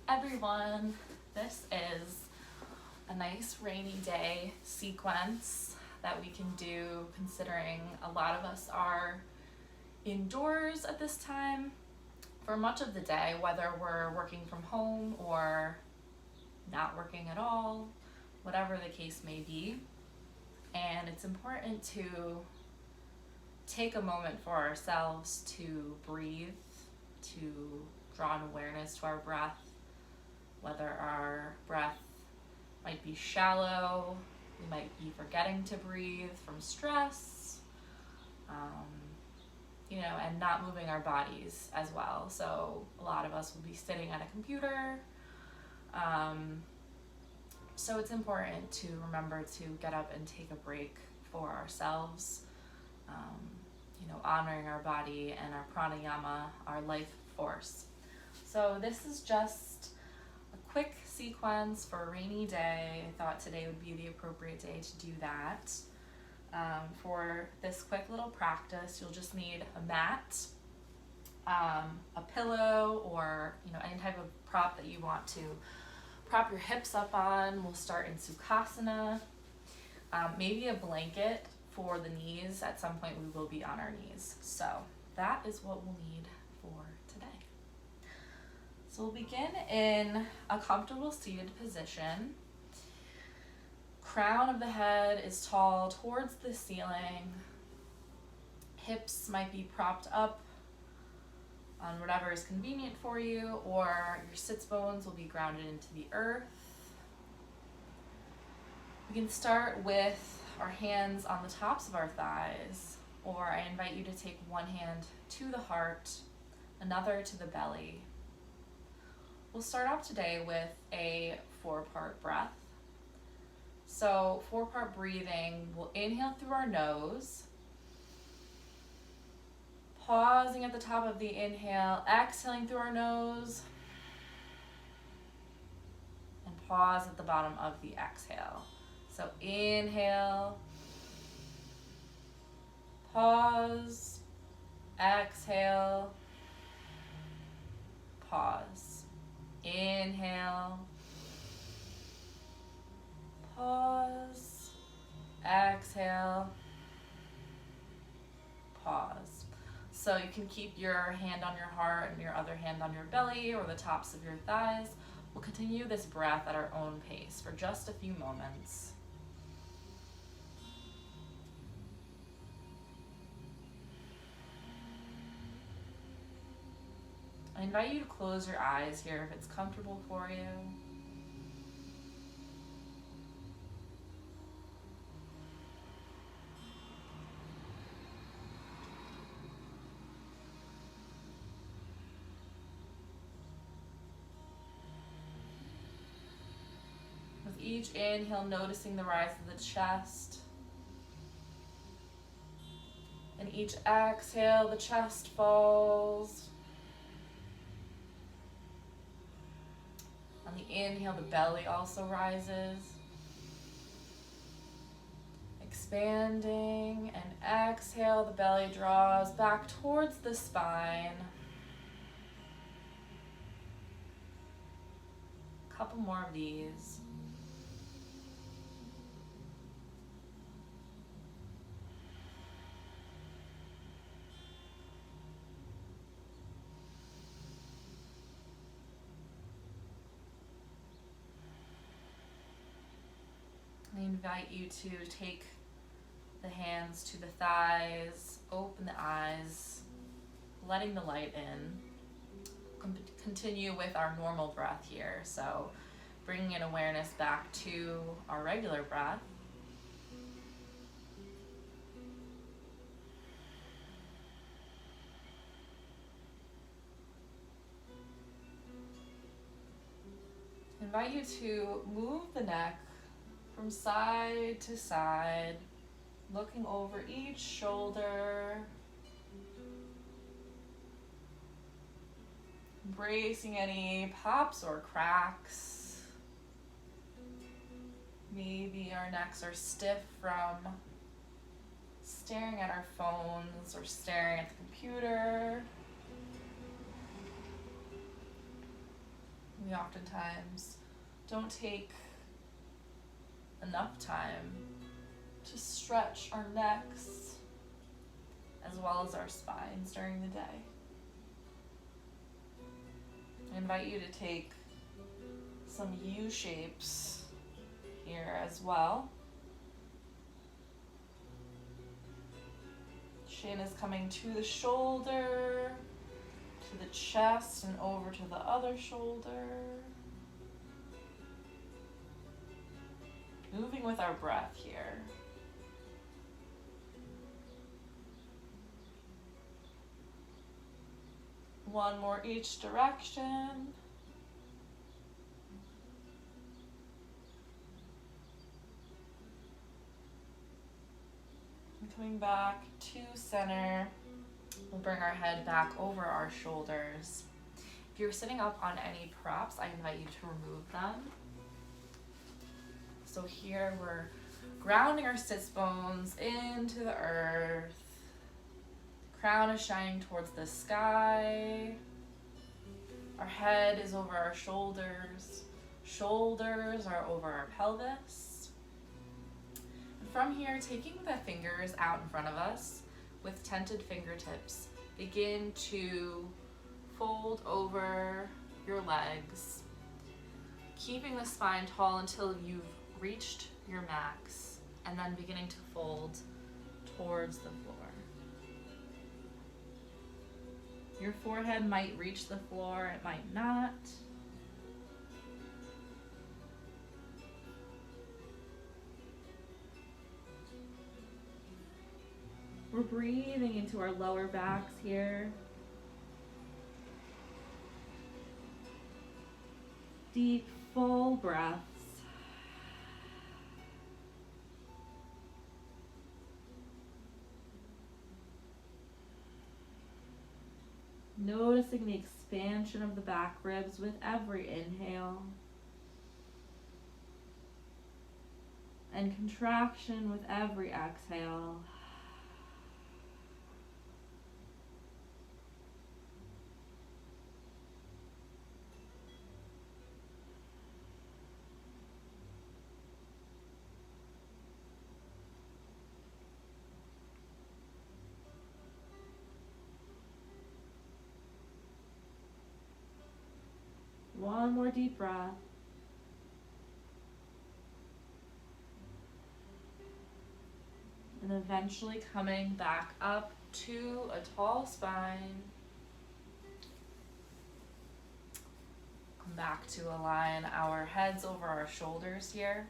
everyone. This is a nice rainy day sequence that we can do considering a lot of us are indoors at this time for much of the day, whether we're working from home or not working at all, whatever the case may be. And it's important to take a moment for ourselves to breathe, to draw an awareness to our breath, whether our breath might be shallow, we might be forgetting to breathe from stress, and not moving our bodies as well. So a lot of us will be sitting at a computer. So it's important to remember to get up and take a break for ourselves, honoring our body and our pranayama, our life force. So this is just a quick sequence for a rainy day. I thought today would be the appropriate day to do that. For this quick little practice, you'll just need a mat, a pillow, or any type of prop that you want to prop your hips up on. We'll start in Sukhasana. Maybe a blanket for the knees. At some point we will be on our knees. So that is what we'll need for today. So we'll begin in a comfortable seated position. Crown of the head is tall towards the ceiling. Hips might be propped up on whatever is convenient for you, or your sits bones will be grounded into the earth. We can start with our hands on the tops of our thighs, or I invite you to take one hand to the heart, another to the belly. We'll start off today with a 4-part breath. So 4-part breathing, we'll inhale through our nose, pausing at the top of the inhale, exhaling through our nose, and pause at the bottom of the exhale. So inhale, pause, exhale, pause. Inhale, pause, exhale, pause. So you can keep your hand on your heart and your other hand on your belly or the tops of your thighs. We'll continue this breath at our own pace for just a few moments. I invite you to close your eyes here if it's comfortable for you. With each inhale, noticing the rise of the chest. And each exhale, the chest falls. On the inhale, the belly also rises. Expanding, and exhale, the belly draws back towards the spine. A couple more of these. I invite you to take the hands to the thighs, open the eyes, letting the light in. Continue with our normal breath here. So bringing in awareness back to our regular breath. Invite you to move the neck from side to side, looking over each shoulder, embracing any pops or cracks. Maybe our necks are stiff from staring at our phones or staring at the computer. We oftentimes don't take enough time to stretch our necks as well as our spines during the day. I invite you to take some U shapes here as well. Chin is coming to the shoulder, to the chest, and over to the other shoulder. Moving with our breath here. One more each direction. And coming back to center. We'll bring our head back over our shoulders. If you're sitting up on any props, I invite you to remove them. So here we're grounding our sits bones into the earth. Crown is shining towards the sky. Our head is over our shoulders. Shoulders are over our pelvis. And from here, taking the fingers out in front of us with tented fingertips, begin to fold over your legs, keeping the spine tall until you've reached your max, and then beginning to fold towards the floor. Your forehead might reach the floor, it might not. We're breathing into our lower backs here. Deep, full breaths. Noticing the expansion of the back ribs with every inhale, and contraction with every exhale. One more deep breath. And eventually coming back up to a tall spine. Come back to align our heads over our shoulders here.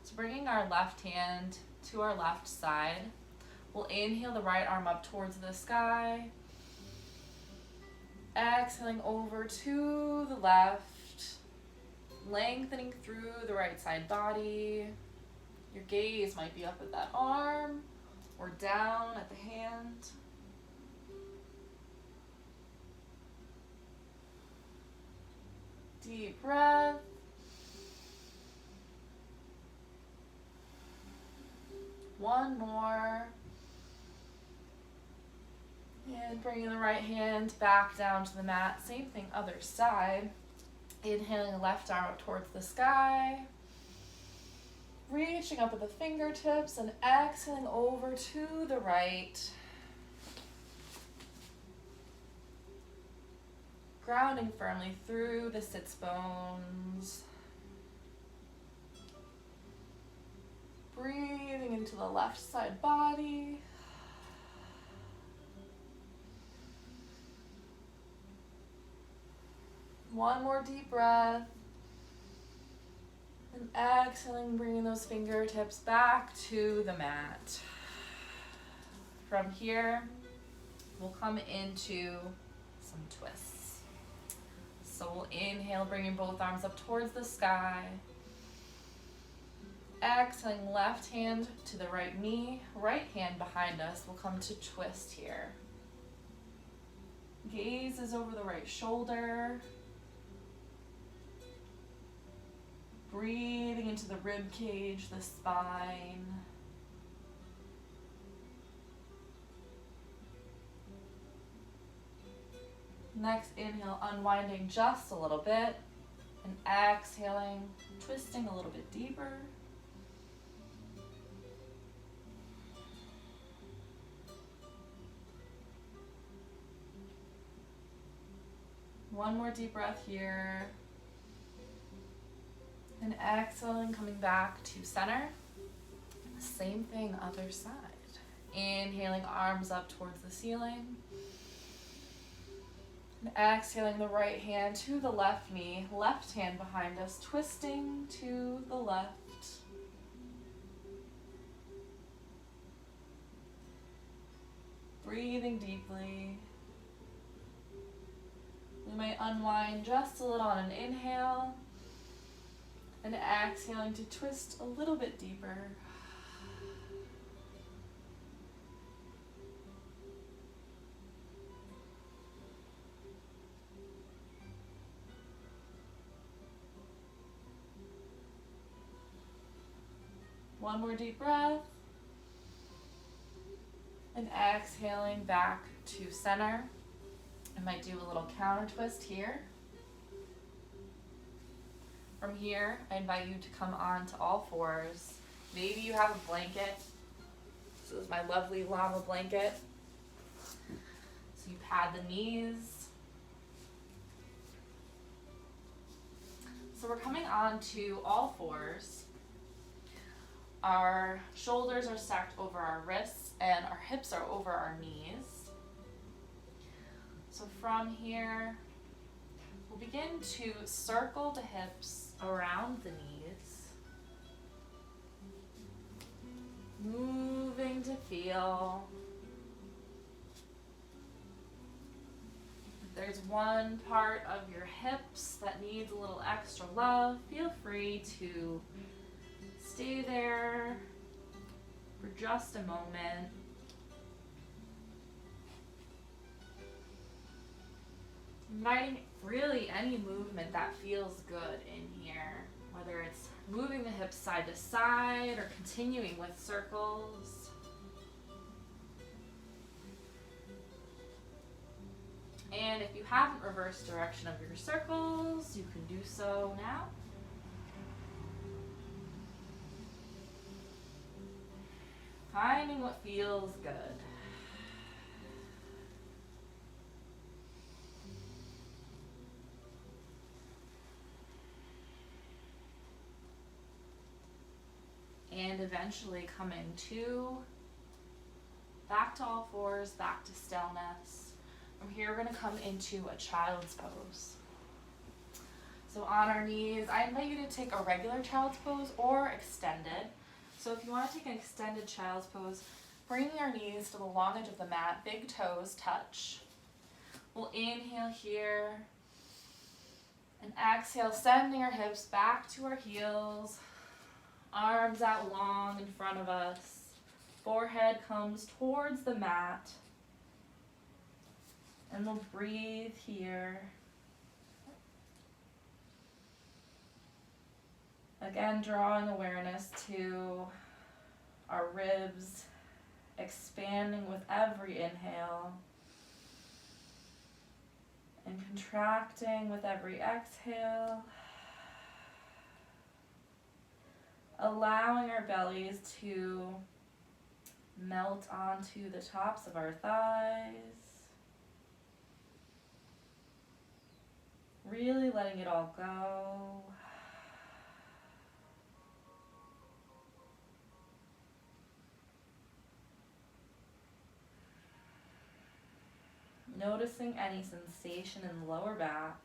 So bringing our left hand to our left side. We'll inhale the right arm up towards the sky. Exhaling over to the left, lengthening through the right side body. Your gaze might be up at that arm or down at the hand. Deep breath. One more. And bringing the right hand back down to the mat. Same thing, other side. Inhaling the left arm up towards the sky. Reaching up with the fingertips and exhaling over to the right. Grounding firmly through the sits bones. Breathing into the left side body. One more deep breath. And exhaling, bringing those fingertips back to the mat. From here, we'll come into some twists. So we'll inhale, bringing both arms up towards the sky. Exhaling, left hand to the right knee, right hand behind us. We'll come to twist here. Gaze is over the right shoulder. Breathing into the rib cage, the spine. Next inhale, unwinding just a little bit. And exhaling, twisting a little bit deeper. One more deep breath here. And exhaling, coming back to center. Same thing, other side. Inhaling, arms up towards the ceiling. And exhaling the right hand to the left knee, left hand behind us, twisting to the left. Breathing deeply. We might unwind just a little on an inhale, and exhaling to twist a little bit deeper. One more deep breath. And exhaling back to center. I might do a little counter twist here. From here, I invite you to come on to all fours. Maybe you have a blanket. This is my lovely llama blanket. So you pad the knees. So we're coming on to all fours. Our shoulders are stacked over our wrists and our hips are over our knees. So from here, we'll begin to circle the hips around the knees. Moving to feel. If there's one part of your hips that needs a little extra love, feel free to stay there for just a moment. Inviting really any movement that feels good in here, whether it's moving the hips side to side or continuing with circles. And if you haven't reversed direction of your circles, you can do so now. Finding what feels good. And eventually coming back to all fours, back to stillness. From here, we're going to come into a child's pose. So on our knees, I invite you to take a regular child's pose or extended. So if you want to take an extended child's pose, bring your knees to the long edge of the mat, big toes touch. We'll inhale here and exhale, sending our hips back to our heels. Arms out long in front of us. Forehead comes towards the mat. And we'll breathe here. Again, drawing awareness to our ribs, expanding with every inhale, and contracting with every exhale. Allowing our bellies to melt onto the tops of our thighs. Really letting it all go. Noticing any sensation in the lower back.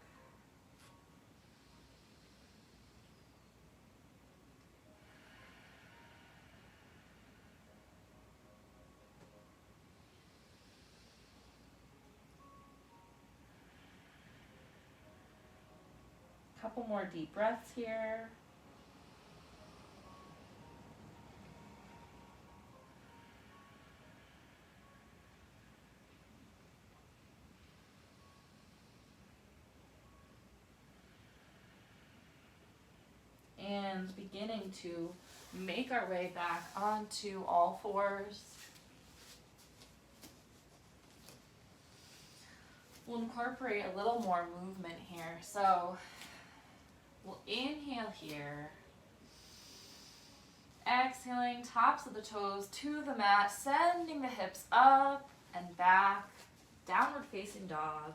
Couple more deep breaths here. And beginning to make our way back onto all fours. We'll incorporate a little more movement here. So We'll inhale here. Exhaling, tops of the toes to the mat, sending the hips up and back, downward facing dog.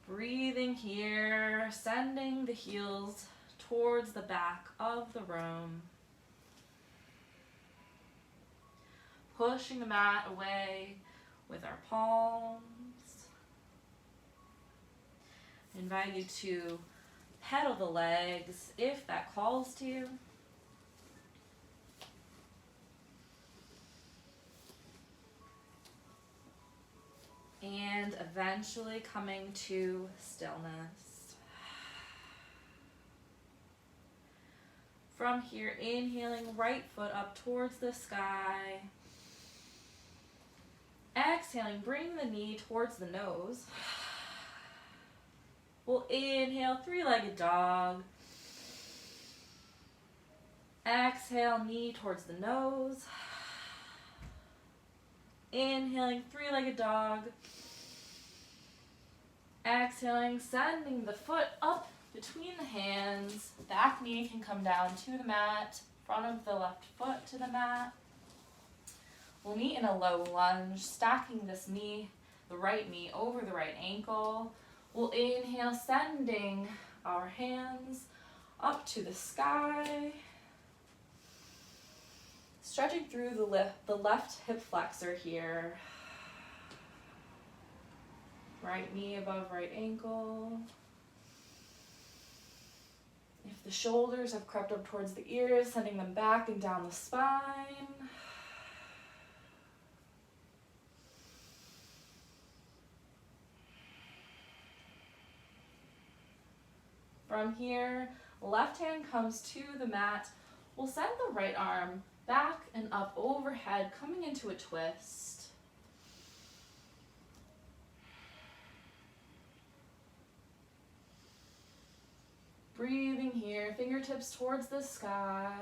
Breathing here, sending the heels towards the back of the room. Pushing the mat away with our palms. I invite you to pedal the legs if that calls to you. And eventually coming to stillness. From here, inhaling, right foot up towards the sky. Exhaling, bring the knee towards the nose. We'll inhale, three-legged dog. Exhale, knee towards the nose. Inhaling, three-legged dog. Exhaling, sending the foot up between the hands. Back knee can come down to the mat. Front of the left foot to the mat. We'll meet in a low lunge, stacking this knee, the right knee over the right ankle. We'll inhale, sending our hands up to the sky. Stretching through the left hip flexor here. Right knee above right ankle. If the shoulders have crept up towards the ears, sending them back and down the spine. From here, left hand comes to the mat. We'll send the right arm back and up overhead, coming into a twist. Breathing here, fingertips towards the sky.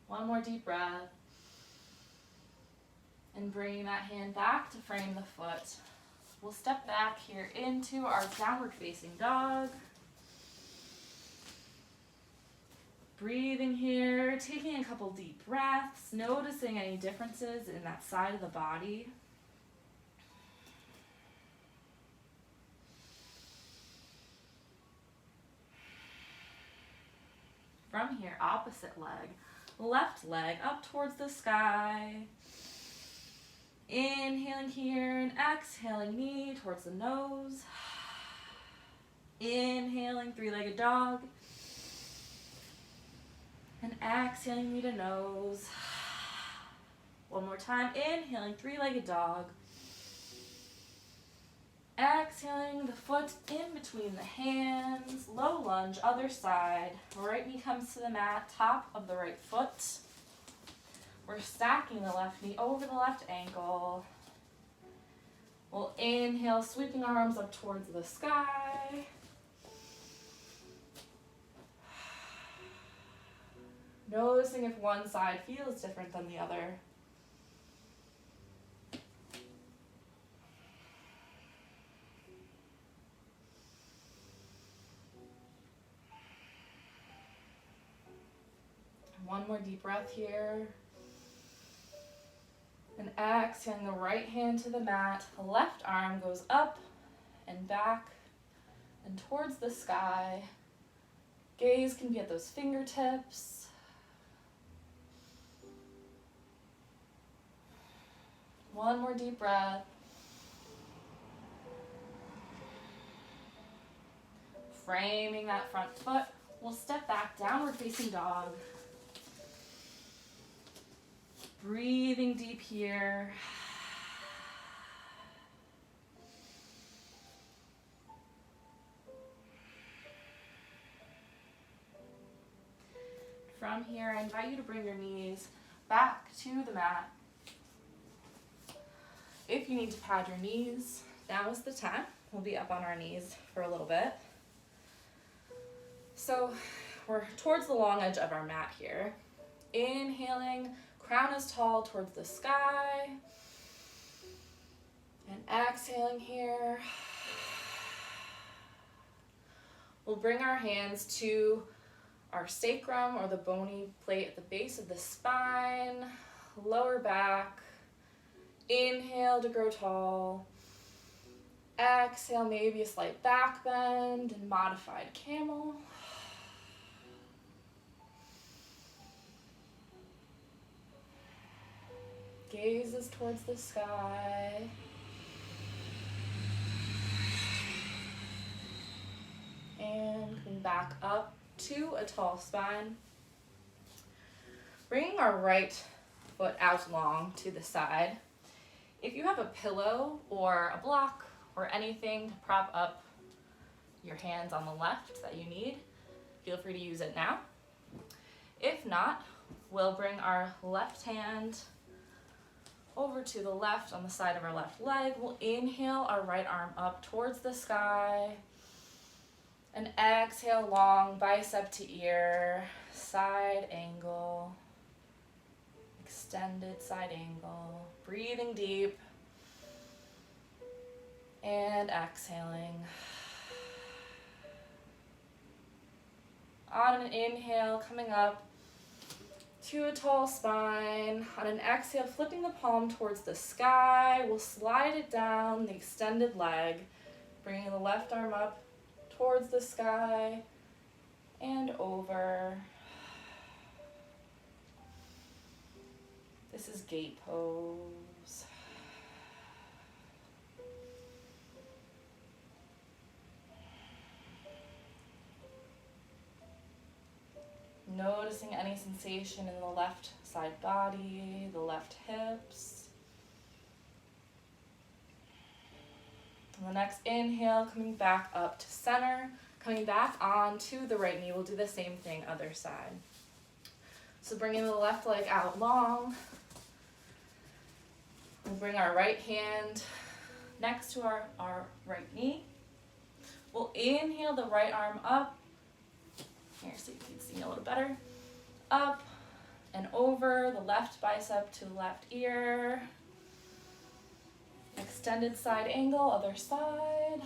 One more deep breath. And bring that hand back to frame the foot. We'll step back here into our downward facing dog. Breathing here, taking a couple deep breaths, noticing any differences in that side of the body. From here, opposite leg. Left leg up towards the sky. Inhaling here and exhaling, knee towards the nose. Inhaling, three-legged dog. And exhaling, knee to nose. One more time, inhaling, three-legged dog. Exhaling, the foot in between the hands, low lunge, other side. Right knee comes to the mat, top of the right foot. We're stacking the left knee over the left ankle. We'll inhale, sweeping our arms up towards the sky. Noticing if one side feels different than the other. One more deep breath here. And exhaling the right hand to the mat. The left arm goes up and back and towards the sky. Gaze can be at those fingertips. One more deep breath. Framing that front foot. We'll step back, downward facing dog. Breathing deep here. From here, I invite you to bring your knees back to the mat. If you need to pad your knees, now is the time. We'll be up on our knees for a little bit. So we're towards the long edge of our mat here. Inhaling, crown is tall towards the sky. And exhaling here. We'll bring our hands to our sacrum or the bony plate at the base of the spine, lower back. Inhale to grow tall. Exhale, maybe a slight back bend and modified camel. Gazes towards the sky. And coming back up to a tall spine. Bringing our right foot out long to the side. If you have a pillow or a block or anything to prop up your hands on the left that you need, feel free to use it now. If not, we'll bring our left hand over to the left on the side of our left leg. We'll inhale our right arm up towards the sky and exhale, long bicep to ear, side angle, extended side angle, breathing deep and exhaling. On an inhale, coming up to a tall spine. On an exhale, flipping the palm towards the sky. We'll slide it down the extended leg, bringing the left arm up towards the sky and over. This is gate pose. Noticing any sensation in the left side body, the left hips. On the next inhale, coming back up to center, coming back onto the right knee. We'll do the same thing, other side. So bringing the left leg out long. We'll bring our right hand next to our right knee. We'll inhale the right arm up. Here, so you can see me a little better. Up and over the left bicep to the left ear. Extended side angle, other side.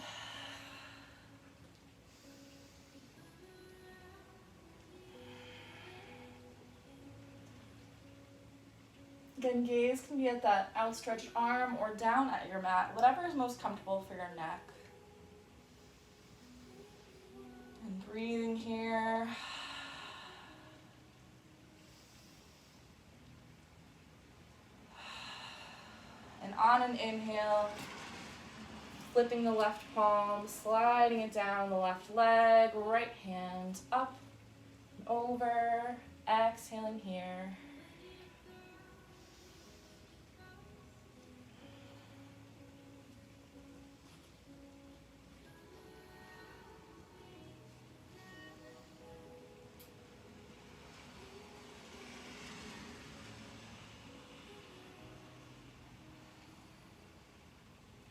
Again, gaze can be at that outstretched arm or down at your mat, whatever is most comfortable for your neck. And breathing here. And on an inhale, flipping the left palm, sliding it down the left leg, right hand up and over, exhaling here.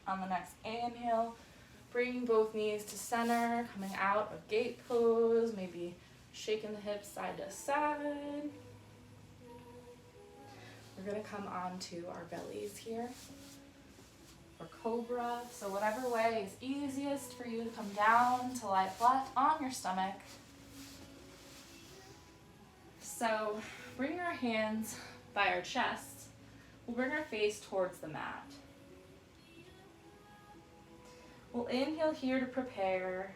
On the next inhale, bringing both knees to center, coming out of gate pose, maybe shaking the hips side to side. We're going to come onto our bellies here for cobra. So whatever way is easiest for you to come down to lie flat on your stomach. So bring our hands by our chest. We'll bring our face towards the mat. We'll inhale here to prepare.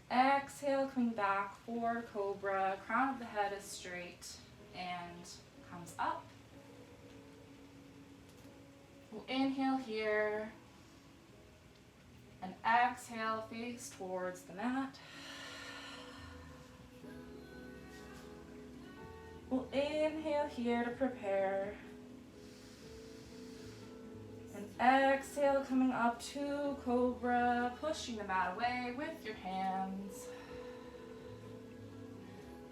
Exhale, coming back for cobra. Crown of the head is straight and comes up. We'll inhale here and exhale, face towards the mat. We'll inhale here to prepare. And exhale, coming up to cobra, pushing the mat away with your hands.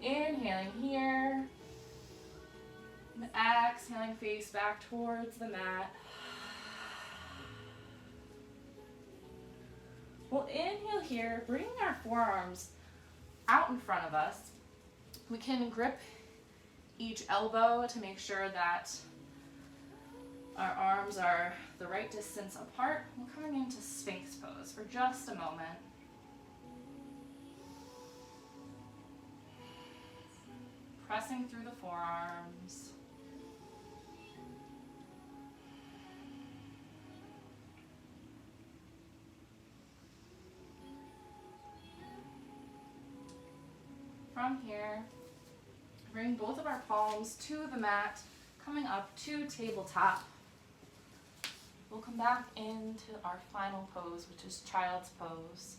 Inhaling here. And exhaling, face back towards the mat. We'll inhale here, bringing our forearms out in front of us. We can grip each elbow to make sure that our arms are the right distance apart. We're coming into Sphinx pose for just a moment. Pressing through the forearms. From here, bring both of our palms to the mat, coming up to tabletop. We'll come back into our final pose, which is child's pose.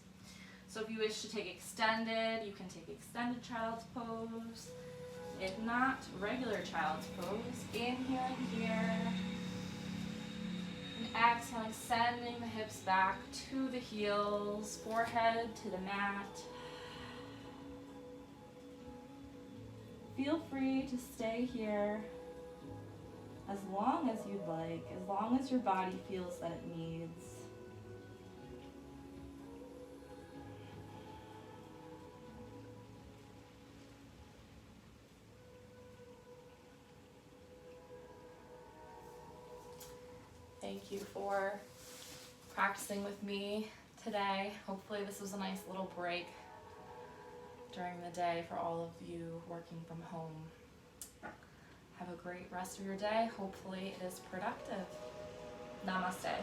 So if you wish to take extended, you can take extended child's pose. If not, regular child's pose. Inhaling here. And exhaling, sending the hips back to the heels, forehead to the mat. Feel free to stay here as long as you'd like, as long as your body feels that it needs. Thank you for practicing with me today. Hopefully this was a nice little break during the day for all of you working from home. Have a great rest of your day. Hopefully it is productive. Namaste.